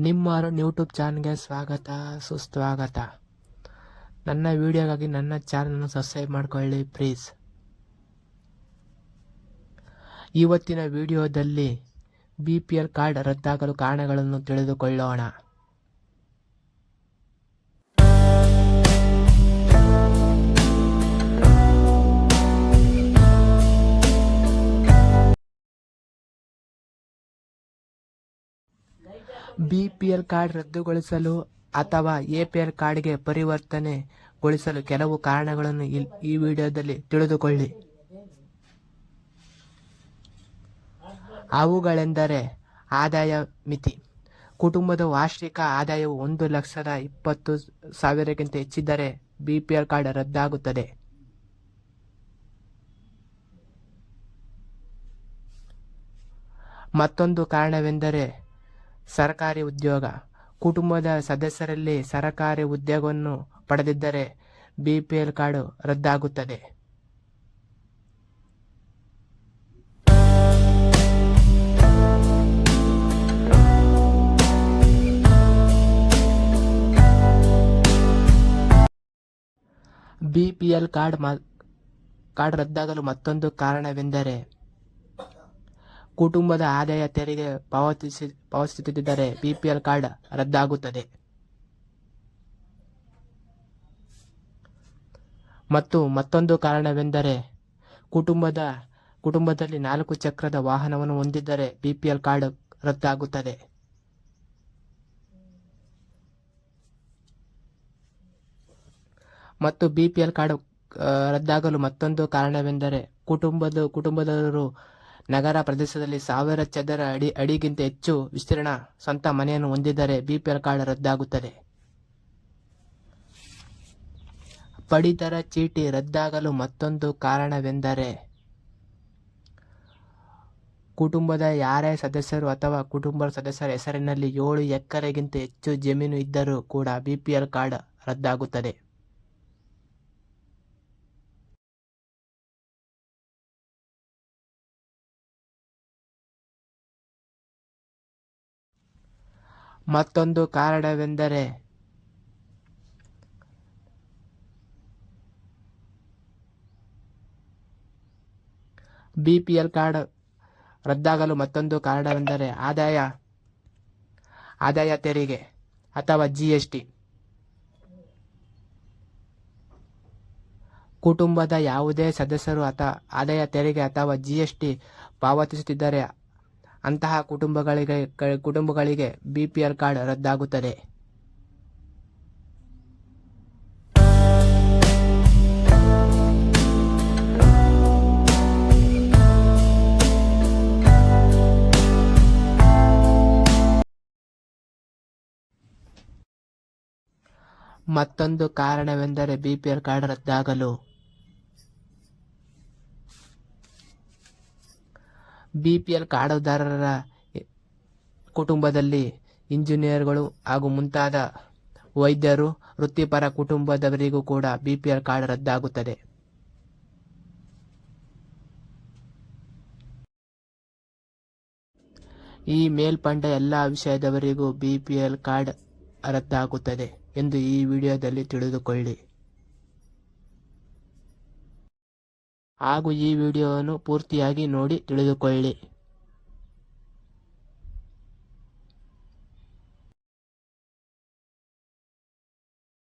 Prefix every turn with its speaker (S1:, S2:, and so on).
S1: ನಿಮ್ಮ ಯೂಟ್ಯೂಬ್ ಚಾನಲ್ಗೆ ಸ್ವಾಗತ ಸುಸ್ವಾಗತ. ನನ್ನ ವಿಡಿಯೋಗಾಗಿ ನನ್ನ ಚಾನಲನ್ನು ಸಬ್ಸ್ಕ್ರೈಬ್ ಮಾಡ್ಕೊಳ್ಳಿ ಪ್ಲೀಸ್. ಇವತ್ತಿನ ವಿಡಿಯೋದಲ್ಲಿ BPL ಕಾರ್ಡ್ ರದ್ದಾಗಲು ಕಾರಣಗಳನ್ನು ತಿಳಿದುಕೊಳ್ಳೋಣ. BPL ಕಾರ್ಡ್ ರದ್ದುಗೊಳಿಸಲು ಅಥವಾ APL ಕಾರ್ಡ್ಗೆ ಪರಿವರ್ತನೆಗೊಳಿಸಲು ಕೆಲವು ಕಾರಣಗಳನ್ನು ಈ ವಿಡಿಯೋದಲ್ಲಿ ತಿಳಿದುಕೊಳ್ಳಿ. ಅವುಗಳೆಂದರೆ ಆದಾಯ ಮಿತಿ. ಕುಟುಂಬದ ವಾರ್ಷಿಕ ಆದಾಯವು 1,20,000 ಹೆಚ್ಚಿದ್ದರೆ BPL ಕಾರ್ಡ್ ರದ್ದಾಗುತ್ತದೆ. ಮತ್ತೊಂದು ಕಾರಣವೆಂದರೆ ಸರ್ಕಾರಿ ಉದ್ಯೋಗ. ಕುಟುಂಬದ ಸದಸ್ಯರಲ್ಲಿ ಸರ್ಕಾರಿ ಉದ್ಯೋಗವನ್ನು ಪಡೆದಿದ್ದರೆ BPL ಕಾರ್ಡ್ ರದ್ದಾಗುತ್ತದೆ. BPL ಕಾರ್ಡ್ ರದ್ದಾಗಲು ಮತ್ತೊಂದು ಕಾರಣವೆಂದರೆ ಕುಟುಂಬದ ಆದಾಯ ತೆರಿಗೆ ಪಾವತಿಸುತ್ತಿದ್ದರೆ BPL ಕಾರ್ಡ್ ರದ್ದಾಗುತ್ತದೆ. ಮತ್ತು ಮತ್ತೊಂದು ಕಾರಣವೆಂದರೆ ಕುಟುಂಬದಲ್ಲಿ 4 ಚಕ್ರದ ವಾಹನವನ್ನು ಹೊಂದಿದ್ದರೆ BPL ಕಾರ್ಡ್ ರದ್ದಾಗುತ್ತದೆ. ಮತ್ತು BPL ಕಾರ್ಡ್ ರದ್ದಾಗಲು ಮತ್ತೊಂದು ಕಾರಣವೆಂದರೆ ಕುಟುಂಬದವರು ನಗರ ಪ್ರದೇಶದಲ್ಲಿ 1000 ಚದರ ಅಡಿಗಿಂತ ಹೆಚ್ಚು ವಿಸ್ತೀರ್ಣ ಸ್ವಂತ ಮನೆಯನ್ನು ಹೊಂದಿದ್ದರೆ BPL ಕಾರ್ಡ್ ರದ್ದಾಗುತ್ತದೆ. ಪಡಿತರ ಚೀಟಿ ರದ್ದಾಗಲು ಮತ್ತೊಂದು ಕಾರಣವೆಂದರೆ ಕುಟುಂಬದ ಯಾರೇ ಸದಸ್ಯರು ಅಥವಾ ಕುಟುಂಬದ ಸದಸ್ಯರ ಹೆಸರಿನಲ್ಲಿ 7 ಎಕರೆಗಿಂತ ಹೆಚ್ಚು ಜಮೀನು ಇದ್ದರೂ ಕೂಡ BPL ಕಾರ್ಡ್ ರದ್ದಾಗುತ್ತದೆ. ಮತ್ತೊಂದು ಕಾರಣವೆಂದರೆ BPL ಕಾರ್ಡ್ ರದ್ದಾಗಲು ಮತ್ತೊಂದು ಕಾರಣವೆಂದರೆ ಆದಾಯ ತೆರಿಗೆ ಅಥವಾ GST. ಕುಟುಂಬದ ಯಾವುದೇ ಸದಸ್ಯರು ಆದಾಯ ತೆರಿಗೆ ಅಥವಾ GST ಪಾವತಿಸುತ್ತಿದ್ದರೆ ಅಂತಹ ಕುಟುಂಬಗಳಿಗೆ BPL ಕಾರ್ಡ್ ರದ್ದಾಗುತ್ತದೆ. ಮತ್ತೊಂದು ಕಾರಣವೆಂದರೆ BPL ಕಾರ್ಡ್ ರದ್ದಾಗಲು BPL ಕಾರ್ಡುದಾರರ ಕುಟುಂಬದಲ್ಲಿ ಇಂಜಿನಿಯರ್ಗಳು ಹಾಗೂ ಮುಂತಾದ ವೈದ್ಯರು, ವೃತ್ತಿಪರ ಕುಟುಂಬದವರಿಗೂ ಕೂಡ BPL ಕಾರ್ಡ್ ರದ್ದಾಗುತ್ತದೆ. ಈ ಮೇಲ್ಪಂಡ ಎಲ್ಲ ವಿಷಯದವರಿಗೂ BPL ಕಾರ್ಡ್ ರದ್ದಾಗುತ್ತದೆ ಎಂದು ಈ ವಿಡಿಯೋದಲ್ಲಿ ತಿಳಿದುಕೊಳ್ಳಿ. ಹಾಗೂ ಈ ವಿಡಿಯೋವನ್ನು ಪೂರ್ತಿಯಾಗಿ ನೋಡಿ ತಿಳಿದುಕೊಳ್ಳಿ.